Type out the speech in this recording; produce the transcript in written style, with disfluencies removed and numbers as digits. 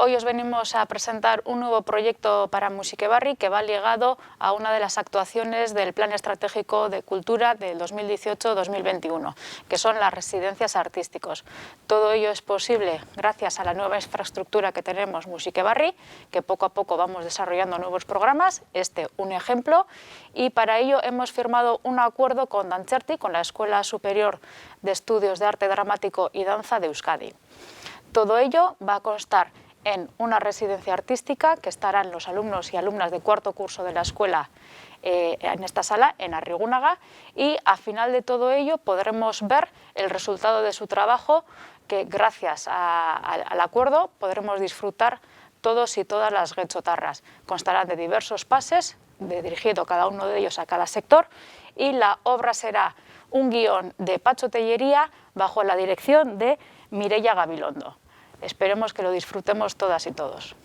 Hoy os venimos a presentar un nuevo proyecto para Musiquebarri que va ligado a una de las actuaciones del Plan Estratégico de Cultura del 2018-2021, que son las residencias artísticas. Todo ello es posible gracias a la nueva infraestructura que tenemos Musiquebarri, que poco a poco vamos desarrollando nuevos programas, un ejemplo, y para ello hemos firmado un acuerdo con Dantzerti, con la Escuela Superior de Estudios de Arte Dramático y Danza de Euskadi. Todo ello va a constar en una residencia artística que estarán los alumnos y alumnas de cuarto curso de la escuela en esta sala, en Arrigúnaga, y al final de todo ello podremos ver el resultado de su trabajo, que gracias al acuerdo podremos disfrutar todos y todas las getxotarras. Constarán de diversos pases, dirigido cada uno de ellos a cada sector, y la obra será un guión de Pacho Tellería bajo la dirección de Mireia Gabilondo. Esperemos que lo disfrutemos todas y todos.